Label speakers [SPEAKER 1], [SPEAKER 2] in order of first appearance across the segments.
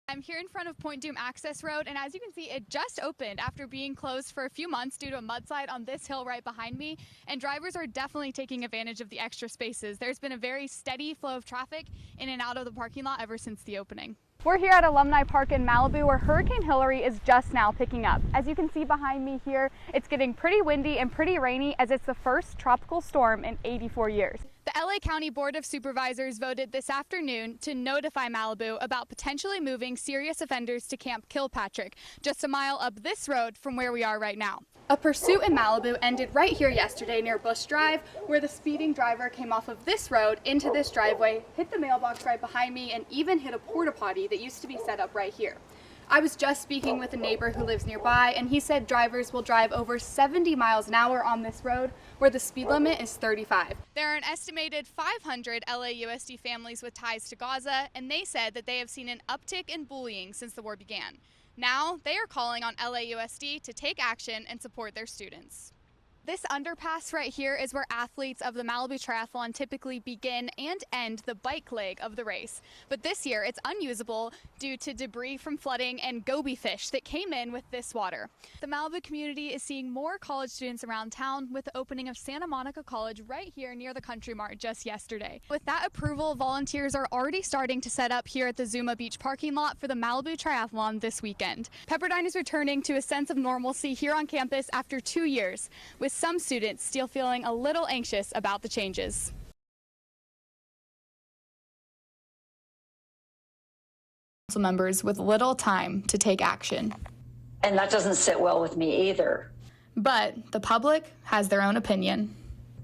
[SPEAKER 1] I'm here in front of Point Doom Access Road, and as you can see, it just opened after being closed for a few months due to a mudslide on this hill right behind me, and drivers are definitely taking advantage of the extra spaces. There's been a very steady flow of traffic in and out of the parking lot ever since the opening. We're here at Alumni Park in Malibu, where Hurricane Hillary is just now picking up. As you can see behind me here, it's getting pretty windy and pretty rainy as it's the first tropical storm in 84 years. The LA County Board of Supervisors voted this afternoon to notify Malibu about potentially moving serious offenders to Camp Kilpatrick, just a mile up this road from where we are right now. A pursuit in Malibu ended right here yesterday near Bush Drive, where the speeding driver came off of this road into this driveway, hit the mailbox right behind me, and even hit a porta potty that used to be set up right here. I was just speaking with a neighbor who lives nearby, and he said drivers will drive over 70 miles an hour on this road, where the speed limit is 35. There are an estimated 500 LAUSD families with ties to Gaza, and they said that they have seen an uptick in bullying since the war began. Now, they are calling on LAUSD to take action and support their students. This underpass right here is where athletes of the Malibu Triathlon typically begin and end the bike leg of the race. But this year it's unusable due to debris from flooding and goby fish that came in with this water. The Malibu community is seeing more college students around town with the opening of Santa Monica College right here near the Country Mart just yesterday. With that approval, volunteers are already starting to set up here at the Zuma Beach parking lot for the Malibu Triathlon this weekend. Pepperdine is returning to a sense of normalcy here on campus after 2 years, with some students still feeling a little anxious about the changes. Council members with little time to take action.
[SPEAKER 2] And that doesn't sit well with me either.
[SPEAKER 1] But the public has their own opinion.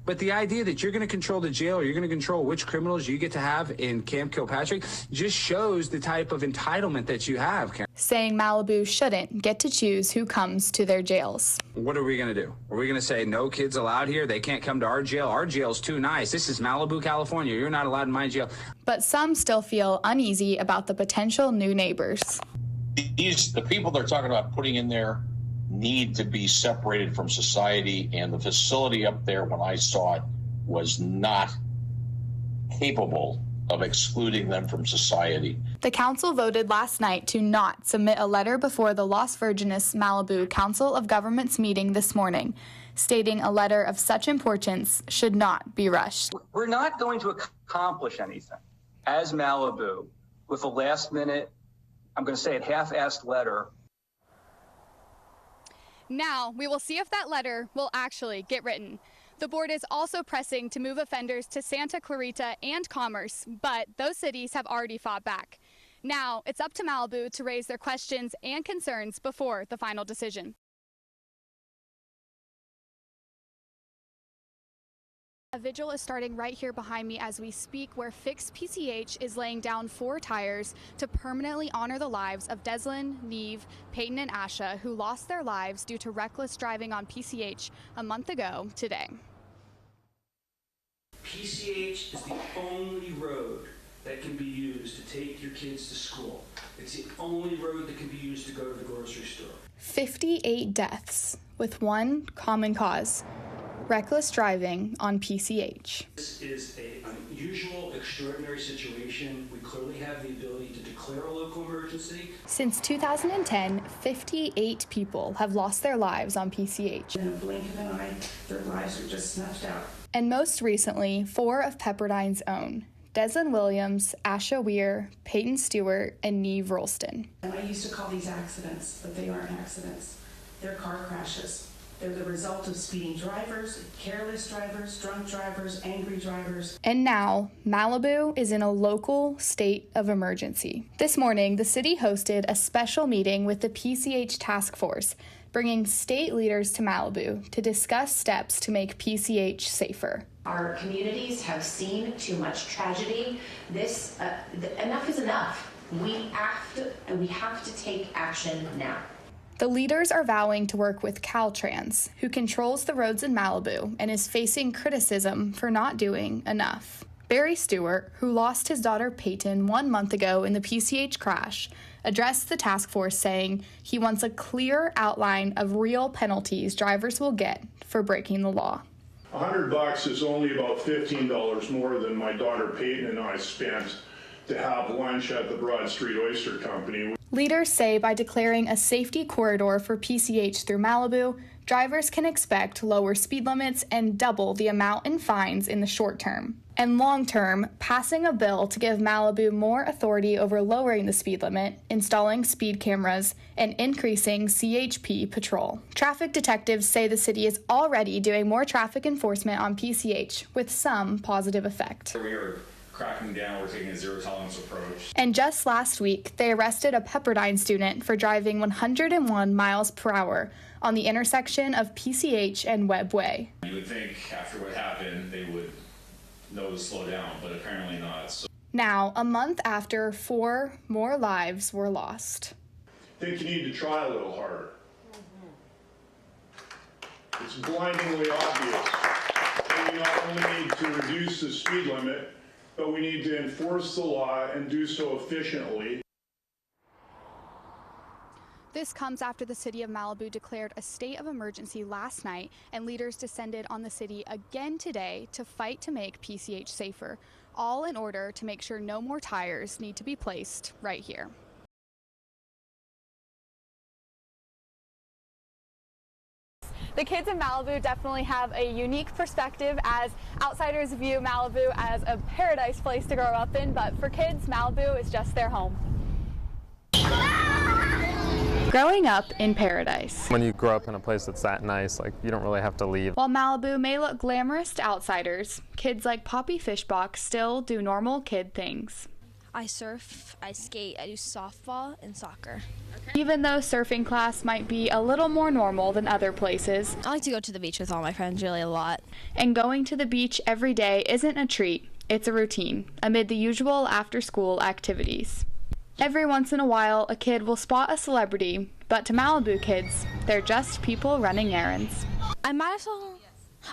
[SPEAKER 3] But the idea that you're going to control the jail or you're going to control which criminals you get to have in Camp Kilpatrick just shows the type of entitlement that you have.
[SPEAKER 1] Saying Malibu shouldn't get to choose who comes to their jails.
[SPEAKER 3] What are we going to do? Are we going to say no kids allowed here? They can't come to our jail. Our jail's too nice. This is Malibu, California. You're not allowed in my jail.
[SPEAKER 1] But some still feel uneasy about the potential new neighbors.
[SPEAKER 4] The people they're talking about putting in there need to be separated from society, and the facility up there, when I saw it, was not capable of excluding them from society.
[SPEAKER 1] The council voted last night to not submit a letter before the Las Virgenes Malibu Council of Governments meeting this morning, stating a letter of such importance should not be rushed.
[SPEAKER 5] We're not going to accomplish anything as Malibu with a last minute, I'm going to say it, half-assed letter.
[SPEAKER 1] Now, we will see if that letter will actually get written. The board is also pressing to move offenders to Santa Clarita and Commerce, but those cities have already fought back. Now, it's up to Malibu to raise their questions and concerns before the final decision. A vigil is starting right here behind me as we speak, where Fix PCH is laying down 4 tires to permanently honor the lives of Deslin, Neve, Peyton, and Asha, who lost their lives due to reckless driving on PCH a month ago today.
[SPEAKER 6] PCH is the only road that can be used to take your kids to school. It's the only road that can be used to go to the grocery store.
[SPEAKER 1] 58 deaths with one common cause: reckless driving on PCH.
[SPEAKER 6] This is an unusual, extraordinary situation. We clearly have the ability to declare a local emergency.
[SPEAKER 1] Since 2010, 58 people have lost their lives on PCH.
[SPEAKER 7] In a blink of an eye, their lives are just snuffed out.
[SPEAKER 1] And most recently, 4 of Pepperdine's own: Deslin Williams, Asha Weir, Peyton Stewart, and Neve Rolston.
[SPEAKER 7] And I used to call these accidents, but they aren't accidents. They're car crashes. They're the result of speeding drivers, careless drivers, drunk drivers, angry drivers.
[SPEAKER 1] And now, Malibu is in a local state of emergency. This morning, the city hosted a special meeting with the PCH task force, bringing state leaders to Malibu to discuss steps to make PCH safer.
[SPEAKER 8] Our communities have seen too much tragedy. Enough is enough. We have to take action now.
[SPEAKER 1] The leaders are vowing to work with Caltrans, who controls the roads in Malibu and is facing criticism for not doing enough. Barry Stewart, who lost his daughter Peyton 1 month ago in the PCH crash, addressed the task force saying he wants a clear outline of real penalties drivers will get for breaking the law.
[SPEAKER 9] $100 is only about $15 more than my daughter Peyton and I spent to have lunch at the Broad Street Oyster Company.
[SPEAKER 1] Leaders say by declaring a safety corridor for PCH through Malibu, drivers can expect lower speed limits and double the amount in fines in the short term. And long term, passing a bill to give Malibu more authority over lowering the speed limit, installing speed cameras, and increasing CHP patrol. Traffic detectives say the city is already doing more traffic enforcement on PCH with some positive effect.
[SPEAKER 10] We are cracking down, we're taking a zero tolerance approach.
[SPEAKER 1] And just last week, they arrested a Pepperdine student for driving 101 miles per hour on the intersection of PCH and Webb Way.
[SPEAKER 10] You would think after what happened, they would know to slow down, but apparently not. So
[SPEAKER 1] now, a month after, 4 more lives were lost.
[SPEAKER 9] I think you need to try a little harder. It's blindingly obvious that we not only need to reduce the speed limit, but we need to enforce the law and do so efficiently.
[SPEAKER 1] This comes after the city of Malibu declared a state of emergency last night, and leaders descended on the city again today to fight to make PCH safer, all in order to make sure no more tires need to be placed right here. The kids in Malibu definitely have a unique perspective, as outsiders view Malibu as a paradise place to grow up in, but for kids, Malibu is just their home. Growing up in paradise.
[SPEAKER 11] When you grow up in a place that's that nice, like, you don't really have to leave.
[SPEAKER 1] While Malibu may look glamorous to outsiders, kids like Poppy Fishbach still do normal kid things.
[SPEAKER 12] I surf, I skate, I do softball and soccer.
[SPEAKER 1] Even though surfing class might be a little more normal than other places.
[SPEAKER 12] I like to go to the beach with all my friends really a lot.
[SPEAKER 1] And going to the beach every day isn't a treat, it's a routine, amid the usual after-school activities. Every once in a while, a kid will spot a celebrity, but to Malibu kids, they're just people running errands.
[SPEAKER 12] I might have saw,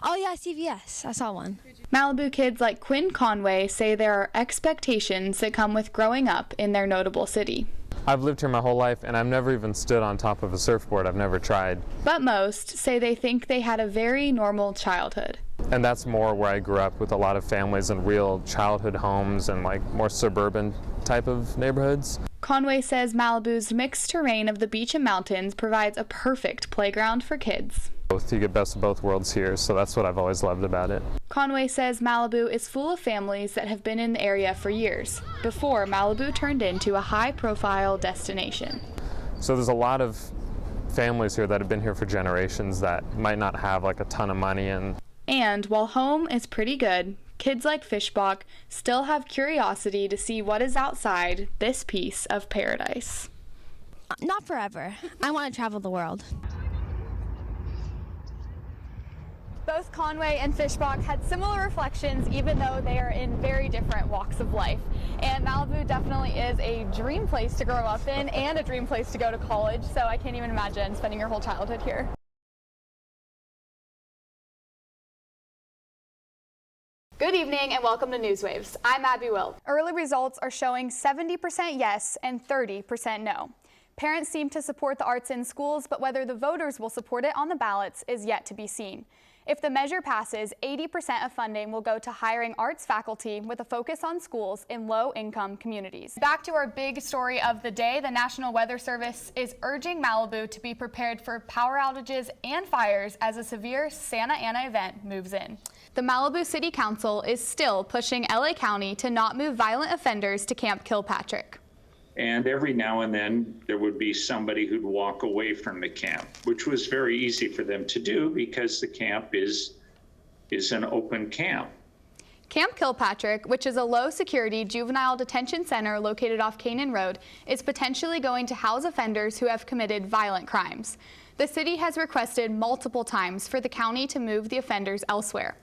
[SPEAKER 12] oh yeah, CVS, I saw one.
[SPEAKER 1] Malibu kids like Quinn Conway say there are expectations that come with growing up in their notable city.
[SPEAKER 11] I've lived here my whole life, and I've never even stood on top of a surfboard. I've never tried.
[SPEAKER 1] But most say they think they had a very normal childhood.
[SPEAKER 11] And that's more where I grew up, with a lot of families in real childhood homes and like more suburban type of neighborhoods.
[SPEAKER 1] Conway says Malibu's mixed terrain of the beach and mountains provides a perfect playground for kids.
[SPEAKER 11] You get best of both worlds here, so that's what I've always loved about it.
[SPEAKER 1] Conway says Malibu is full of families that have been in the area for years, before Malibu turned into a high-profile destination.
[SPEAKER 11] So there's a lot of families here that have been here for generations that might not have like a ton of money.
[SPEAKER 1] And while home is pretty good, kids like Fishbach still have curiosity to see what is outside this piece of paradise.
[SPEAKER 12] Not forever. I want to travel the world.
[SPEAKER 1] Both Conway and Fishbach had similar reflections, even though they are in very different walks of life. And Malibu definitely is a dream place to grow up in and a dream place to go to college, so I can't even imagine spending your whole childhood here. Good evening and welcome to Newswaves. I'm Abby Wilt. Early results are showing 70% yes and 30% no. Parents seem to support the arts in schools, but whether the voters will support it on the ballots is yet to be seen. If the measure passes, 80% of funding will go to hiring arts faculty with a focus on schools in low-income communities. Back to our big story of the day, the National Weather Service is urging Malibu to be prepared for power outages and fires as a severe Santa Ana event moves in. The Malibu City Council is still pushing LA County to not move violent offenders to Camp Kilpatrick.
[SPEAKER 13] And every now and then there would be somebody who'd walk away from the camp, which was very easy for them to do because the camp is an open camp.
[SPEAKER 1] Camp Kilpatrick, which is a low-security juvenile detention center located off Canaan Road, is potentially going to house offenders who have committed violent crimes. The city has requested multiple times for the county to move the offenders elsewhere.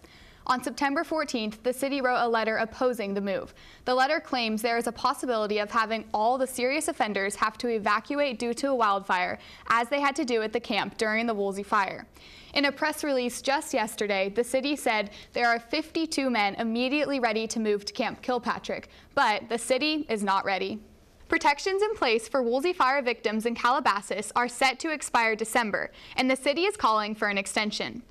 [SPEAKER 1] On September 14th, the city wrote a letter opposing the move. The letter claims there is a possibility of having all the serious offenders have to evacuate due to a wildfire, as they had to do at the camp during the Woolsey fire. In a press release just yesterday, the city said there are 52 men immediately ready to move to Camp Kilpatrick, but the city is not ready. Protections in place for Woolsey fire victims in Calabasas are set to expire December, and the city is calling for an extension.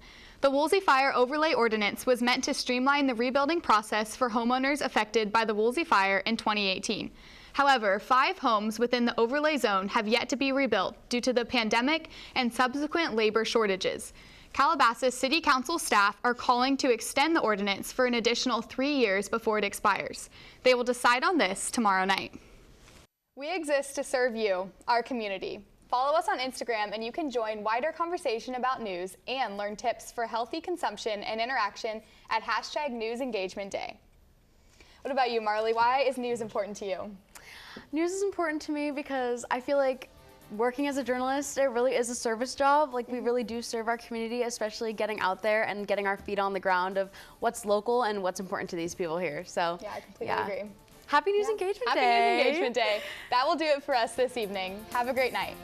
[SPEAKER 1] The Woolsey Fire Overlay Ordinance was meant to streamline the rebuilding process for homeowners affected by the Woolsey Fire in 2018. However, 5 homes within the overlay zone have yet to be rebuilt due to the pandemic and subsequent labor shortages. Calabasas City Council staff are calling to extend the ordinance for an additional 3 years before it expires. They will decide on this tomorrow night. We exist to serve you, our community. Follow us on Instagram and you can join wider conversation about news and learn tips for healthy consumption and interaction at #NewsEngagementDay. What about you, Marley? Why is news important to you?
[SPEAKER 14] News is important to me because I feel like working as a journalist, it really is a service job. Like, we really do serve our community, especially getting out there and getting our feet on the ground of what's local and what's important to these people here. So
[SPEAKER 1] yeah, I completely agree.
[SPEAKER 14] Happy News Engagement Day.
[SPEAKER 1] Happy News Engagement Day. That will do it for us this evening. Have a great night.